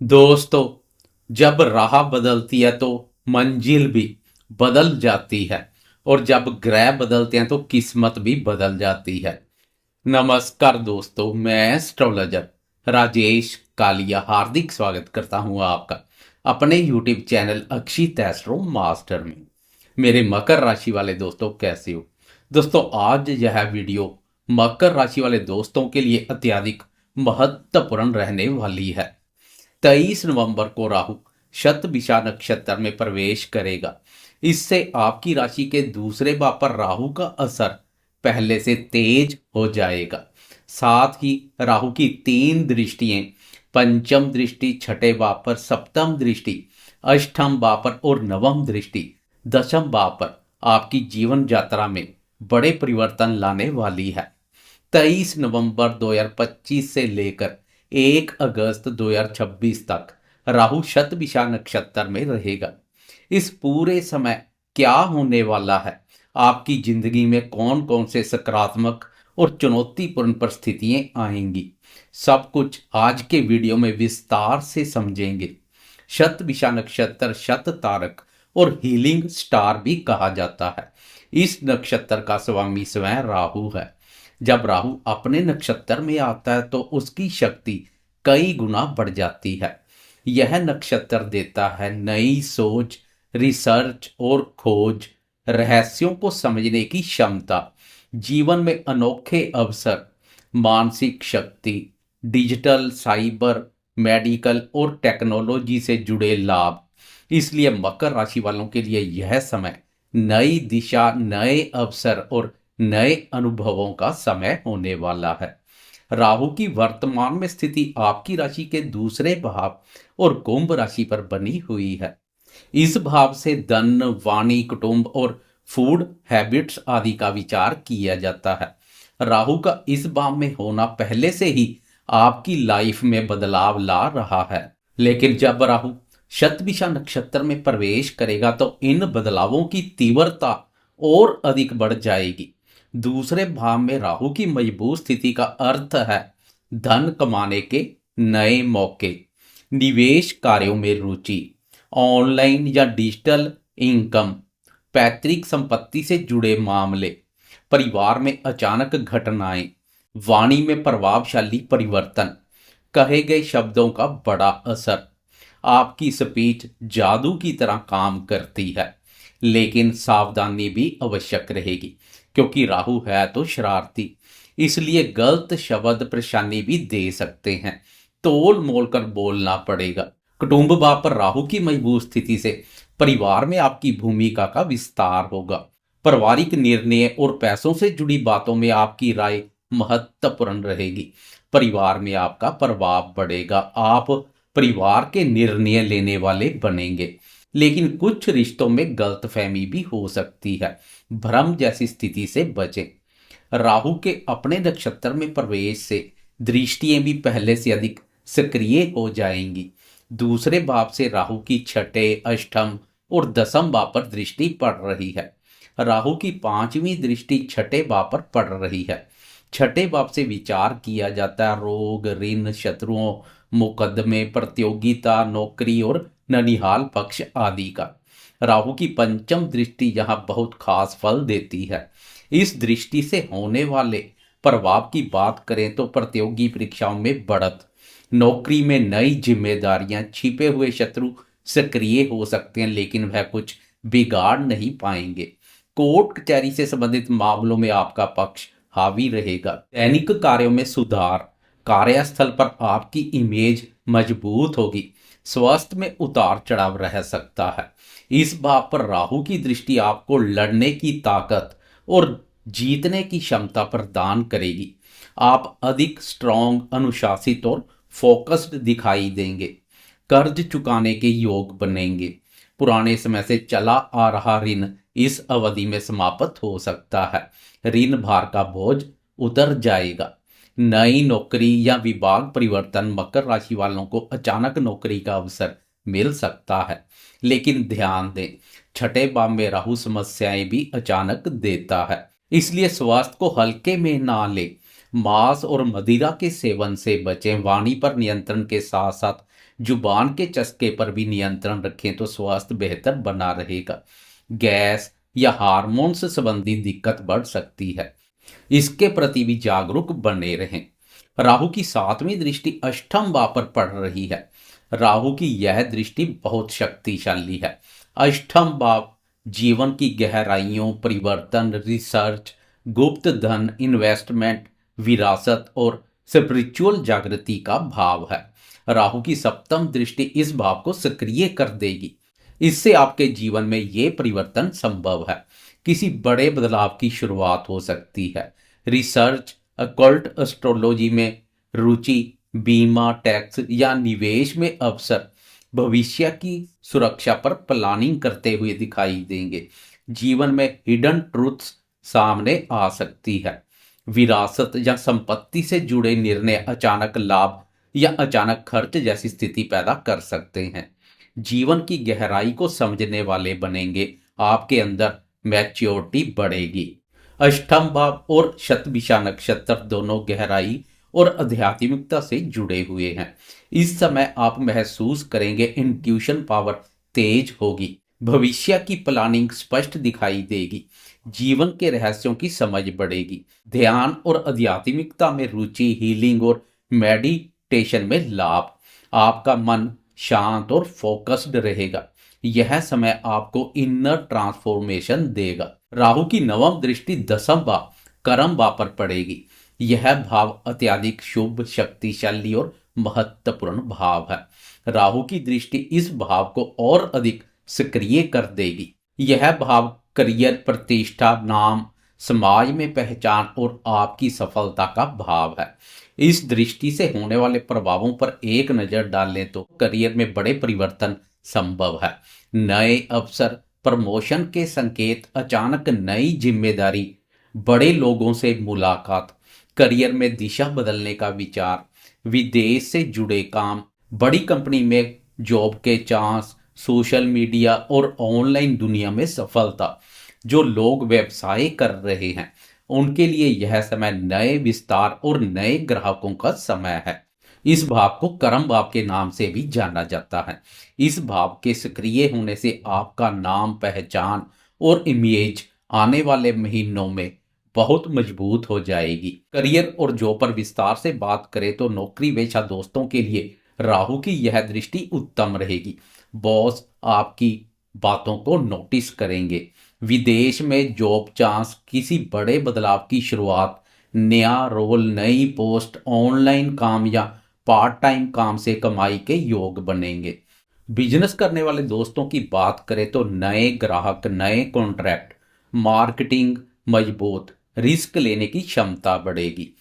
दोस्तों, जब राह बदलती है तो मंजिल भी बदल जाती है और जब ग्रह बदलते हैं तो किस्मत भी बदल जाती है। नमस्कार दोस्तों, मैं एस्ट्रोलॉजर राजेश कालिया हार्दिक स्वागत करता हूं आपका अपने यूट्यूब चैनल अक्षित एस्ट्रो मास्टर में। मेरे मकर राशि वाले दोस्तों, कैसे हो? दोस्तों, आज यह वीडियो मकर राशि वाले दोस्तों के लिए अत्यधिक महत्वपूर्ण रहने वाली है। 23 नवंबर को राहु शतभिषा नक्षत्र में प्रवेश करेगा। इससे आपकी राशि के दूसरे भाव पर राहु का असर पहले से तेज हो जाएगा। साथ ही राहु की 3 दृष्टियां, पंचम दृष्टि छठे भाव पर, सप्तम दृष्टि अष्टम भाव पर और नवम दृष्टि दशम भाव पर आपकी जीवन यात्रा में बड़े परिवर्तन लाने वाली है। 23 नवंबर 2025 से लेकर 1 अगस्त 2026 तक राहु शतभिषा नक्षत्र में रहेगा। इस पूरे समय क्या होने वाला है, आपकी जिंदगी में कौन कौन से सकारात्मक और चुनौतीपूर्ण परिस्थितियां आएंगी, सब कुछ आज के वीडियो में विस्तार से समझेंगे। शतभिषा नक्षत्र शत तारक और हीलिंग स्टार भी कहा जाता है। इस नक्षत्र का स्वामी स्वयं राहु है। जब राहु अपने नक्षत्र में आता है तो उसकी शक्ति कई गुना बढ़ जाती है। यह नक्षत्र देता है नई सोच, रिसर्च और खोज, रहस्यों को समझने की क्षमता, जीवन में अनोखे अवसर, मानसिक शक्ति, डिजिटल, साइबर, मेडिकल और टेक्नोलॉजी से जुड़े लाभ। इसलिए मकर राशि वालों के लिए यह समय नई दिशा, नए अवसर और नए अनुभवों का समय होने वाला है। राहु की वर्तमान में स्थिति आपकी राशि के दूसरे भाव और कुंभ राशि पर बनी हुई है। इस भाव से धन, वाणी, कुटुंब और फूड हैबिट्स आदि का विचार किया जाता है। राहु का इस भाव में होना पहले से ही आपकी लाइफ में बदलाव ला रहा है, लेकिन जब राहु शतभिषा नक्षत्र में प्रवेश करेगा तो इन बदलावों की तीव्रता और अधिक बढ़ जाएगी। दूसरे भाव में राहु की मजबूत स्थिति का अर्थ है धन कमाने के नए मौके, निवेश कार्यों में रुचि, ऑनलाइन या डिजिटल इनकम, पैतृक संपत्ति से जुड़े मामले, परिवार में अचानक घटनाएं, वाणी में प्रभावशाली परिवर्तन, कहे गए शब्दों का बड़ा असर। आपकी स्पीच जादू की तरह काम करती है, लेकिन सावधानी भी आवश्यक रहेगी क्योंकि राहु है तो शरारती, इसलिए गलत शब्द परेशानी भी दे सकते हैं। तोल मोल कर बोलना पड़ेगा। कुटुंब भाव पर राहु की मजबूत स्थिति से परिवार में आपकी भूमिका का विस्तार होगा। पारिवारिक निर्णय और पैसों से जुड़ी बातों में आपकी राय महत्वपूर्ण रहेगी। परिवार में आपका प्रभाव बढ़ेगा। आप परिवार के निर्णय लेने वाले बनेंगे, लेकिन कुछ रिश्तों में गलतफहमी भी हो सकती है। भ्रम जैसी स्थिति से बचें। राहु के अपने नक्षत्र में प्रवेश से दृष्टियां भी पहले से अधिक सक्रिय हो जाएंगी। दूसरे भाव से राहु की छठे, अष्टम और दसम भाव पर दृष्टि पड़ रही है। राहु की 5वीं दृष्टि छठे भाव पर पड़ रही है। छठे भाव से विचार किया जाता है रोग, ऋण, शत्रुओं, मुकदमे, प्रतियोगिता, नौकरी और ननिहाल पक्ष आदि का। राहु की पंचम दृष्टि यहां बहुत खास फल देती है। इस दृष्टि से होने वाले प्रभाव की बात करें तो प्रतियोगी परीक्षाओं में बढ़त, नौकरी में नई जिम्मेदारियां, छिपे हुए शत्रु सक्रिय हो सकते हैं लेकिन वह कुछ बिगाड़ नहीं पाएंगे। कोर्ट कचहरी से संबंधित मामलों में आपका पक्ष हावी रहेगा। दैनिक कार्यों में सुधार, कार्यस्थल पर आपकी इमेज मजबूत होगी। स्वास्थ्य में उतार चढ़ाव रह सकता है। इस भाव पर राहु की दृष्टि आपको लड़ने की ताकत और जीतने की क्षमता प्रदान करेगी। आप अधिक स्ट्रांग, अनुशासित और फोकस्ड दिखाई देंगे। कर्ज चुकाने के योग बनेंगे। पुराने समय से चला आ रहा ऋण इस अवधि में समाप्त हो सकता है। ऋण भार का बोझ उतर जाएगा। नई नौकरी या विभाग परिवर्तन, मकर राशि वालों को अचानक नौकरी का अवसर मिल सकता है, लेकिन ध्यान दें छठे भाव में राहु समस्याएं भी अचानक देता है, इसलिए स्वास्थ्य को हल्के में ना ले। मांस और मदिरा के सेवन से बचें। वाणी पर नियंत्रण के साथ साथ जुबान के चस्के पर भी नियंत्रण रखें तो स्वास्थ्य बेहतर बना रहेगा। गैस या हार्मोन से संबंधी दिक्कत बढ़ सकती है, इसके प्रति भी जागरूक बने रहें। राहु की 7वीं दृष्टि अष्टम भाव पर पड़ रही है। राहु की यह दृष्टि बहुत शक्तिशाली है। अष्टम भाव जीवन की गहराइयों, परिवर्तन, रिसर्च, गुप्त धन, इन्वेस्टमेंट, विरासत और स्पिरिचुअल जागृति का भाव है। राहु की 7वीं दृष्टि इस भाव को सक्रिय कर देगी। इससे आपके जीवन में ये परिवर्तन संभव है। किसी बड़े बदलाव की शुरुआत हो सकती है। रिसर्च, अकल्ट एस्ट्रोलॉजी में रुचि, बीमा, टैक्स या निवेश में अवसर भविष्य की सुरक्षा पर प्लानिंग करते हुए दिखाई देंगे। जीवन में हिडन ट्रूथ्स सामने आ सकती है। विरासत या संपत्ति से जुड़े निर्णय अचानक लाभ या अचानक खर्च जैसी स्थिति पैदा कर सकते हैं। जीवन की गहराई को समझने वाले बनेंगे। आपके अंदर मैच्योरिटी बढ़ेगी। अष्टम भाव और शतभिषा नक्षत्र दोनों गहराई और आध्यात्मिकता से जुड़े हुए हैं। इस समय आप महसूस करेंगे इंट्यूशन पावर तेज होगी। भविष्य की प्लानिंग स्पष्ट दिखाई देगी। जीवन के रहस्यों की समझ बढ़ेगी। ध्यान और आध्यात्मिकता में रुचि, हीलिंग और मेडिटेशन में लाभ। आपका मन शांत और फोकस्ड रहेगा। यह समय आपको इनर ट्रांसफॉर्मेशन देगा। राहु की 9वीं दृष्टि 10वीं भाव कर्म भाव पर पड़ेगी। यह भाव अत्यधिक शुभ, शक्तिशाली और महत्वपूर्ण भाव है। राहु की दृष्टि इस भाव को और अधिक सक्रिय कर देगी। यह भाव करियर, प्रतिष्ठा, नाम, समाज में पहचान और आपकी सफलता का भाव है। इस दृष्टि से होने वाले प्रभावों पर एक नजर डालें तो करियर में बड़े परिवर्तन संभव है। नए अवसर, प्रमोशन के संकेत, अचानक नई जिम्मेदारी, बड़े लोगों से मुलाकात, करियर में दिशा बदलने का विचार, विदेश से जुड़े काम, बड़ी कंपनी में जॉब के चांस, सोशल मीडिया और ऑनलाइन दुनिया में सफलता। जो लोग व्यवसाय कर रहे हैं उनके लिए यह समय नए विस्तार और नए ग्राहकों का समय है। इस भाव को कर्म भाव के नाम से भी जाना जाता है। इस भाव के सक्रिय होने से आपका नाम, पहचान और इमेज आने वाले महीनों में बहुत मजबूत हो जाएगी। करियर और जॉब पर विस्तार से बात करें तो नौकरी पेशा दोस्तों के लिए राहु की यह दृष्टि उत्तम रहेगी। बॉस आपकी बातों को नोटिस करेंगे। विदेश में जॉब चांस, किसी बड़े बदलाव की शुरुआत, नया रोल, नई पोस्ट, ऑनलाइन काम या पार्ट टाइम काम से कमाई के योग बनेंगे। बिजनेस करने वाले दोस्तों की बात करें तो नए ग्राहक, नए कॉन्ट्रैक्ट, मार्केटिंग मजबूत, रिस्क लेने की क्षमता बढ़ेगी।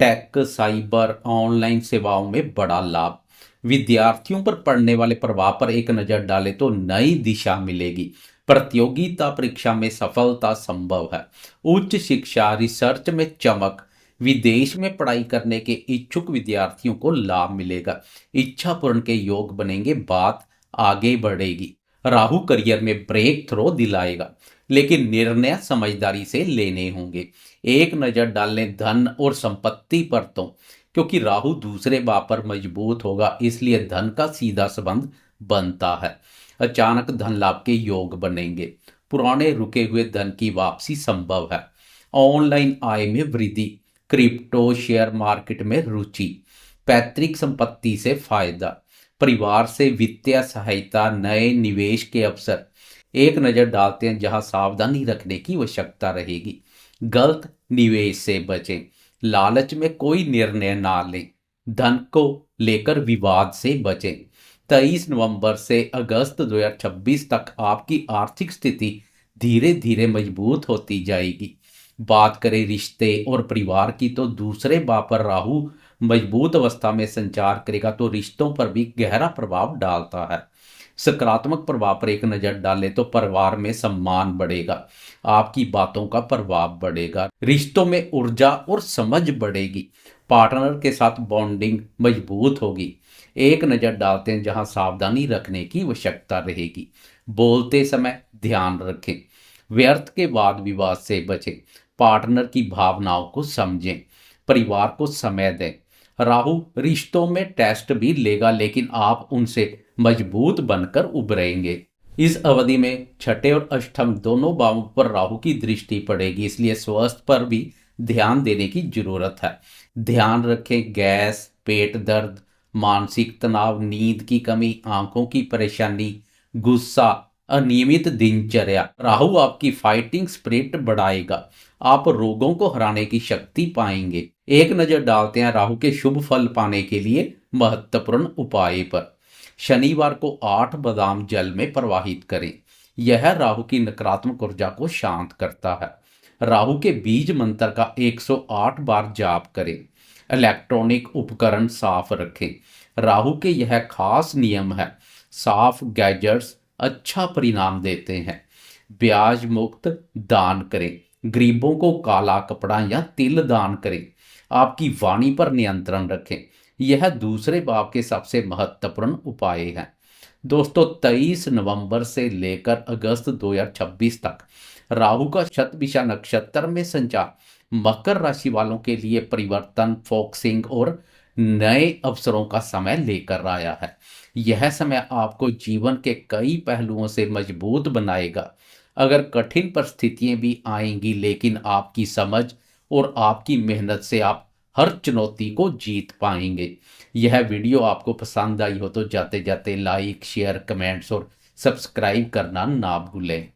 टेक, साइबर, ऑनलाइन सेवाओं में बड़ा लाभ। विद्यार्थियों पर पड़ने वाले प्रभाव पर एक नजर डालें तो नई दिशा मिलेगी। प्रतियोगिता परीक्षा में सफलता संभव है। उच्च शिक्षा, रिसर्च में चमक, विदेश में पढ़ाई करने के इच्छुक विद्यार्थियों को लाभ मिलेगा। इच्छा पूर्ण के योग बनेंगे। बात आगे बढ़ेगी। राहु करियर में ब्रेक थ्रो दिलाएगा, लेकिन निर्णय समझदारी से लेने होंगे। एक नजर डालें धन और संपत्ति पर तो, क्योंकि राहु दूसरे भाव पर मजबूत होगा, इसलिए धन का सीधा संबंध बनता है। अचानक धन लाभ के योग बनेंगे। पुराने रुके हुए धन की वापसी संभव है। ऑनलाइन आय में वृद्धि, क्रिप्टो, शेयर मार्केट में रुचि, पैतृक संपत्ति से फायदा, परिवार से वित्तीय सहायता, नए निवेश के अवसर। एक नजर डालते हैं जहां सावधानी रखने की आवश्यकता रहेगी। गलत निवेश से बचें। लालच में कोई निर्णय ना लें। धन को लेकर विवाद से बचें। 23 नवंबर से अगस्त 2026 तक आपकी आर्थिक स्थिति धीरे धीरे मजबूत होती जाएगी। बात करें रिश्ते और परिवार की तो दूसरे भाव पर राहु मजबूत अवस्था में संचार करेगा तो रिश्तों पर भी गहरा प्रभाव डालता है। सकारात्मक प्रभाव पर एक नजर डालें तो परिवार में सम्मान बढ़ेगा। आपकी बातों का प्रभाव बढ़ेगा। रिश्तों में ऊर्जा और समझ बढ़ेगी। पार्टनर के साथ बॉन्डिंग मजबूत होगी। एक नजर डालते हैं जहां सावधानी रखने की आवश्यकता रहेगी। बोलते समय ध्यान रखें। व्यर्थ के वाद विवाद से बचें। पार्टनर की भावनाओं को समझें। परिवार को समय दें। राहु रिश्तों में टेस्ट भी लेगा, लेकिन आप उनसे मजबूत बनकर उभरेंगे। इस अवधि में छठे और अष्टम दोनों भावों पर राहु की दृष्टि पड़ेगी, इसलिए स्वास्थ्य पर भी ध्यान देने की जरूरत है। ध्यान रखें, गैस, पेट दर्द, मानसिक तनाव, नींद की कमी, आंखों की परेशानी, गुस्सा, अनियमित दिनचर्या। राहु आपकी फाइटिंग स्पिरिट बढ़ाएगा, आप रोगों को हराने की शक्ति पाएंगे। एक नजर डालते हैं राहु के शुभ फल पाने के लिए महत्वपूर्ण उपाय पर। शनिवार को 8 बादाम जल में प्रवाहित करें, यह राहु की नकारात्मक ऊर्जा को शांत करता है। राहु के बीज मंत्र का 108 बार जाप करें। इलेक्ट्रॉनिक उपकरण साफ रखें, राहु के यह खास नियम है। साफ गैजेट्स अच्छा परिणाम देते हैं। ब्याज मुक्त दान करें, गरीबों को काला कपड़ा या तिल दान करें। आपकी वाणी पर नियंत्रण रखें, यह दूसरे भाव के सबसे महत्वपूर्ण उपाय है। दोस्तों, 23 नवंबर से लेकर अगस्त 2026 तक राहु का शतभिषा नक्षत्र में संचार मकर राशि वालों के लिए परिवर्तन, फोकसिंग और नए अवसरों का समय लेकर आया है। यह समय आपको जीवन के कई पहलुओं से मजबूत बनाएगा। अगर कठिन परिस्थितियां भी आएंगी, लेकिन आपकी समझ और आपकी मेहनत से आप हर चुनौती को जीत पाएंगे। यह वीडियो आपको पसंद आई हो तो जाते जाते लाइक, शेयर, कमेंट्स और सब्सक्राइब करना ना भूलें।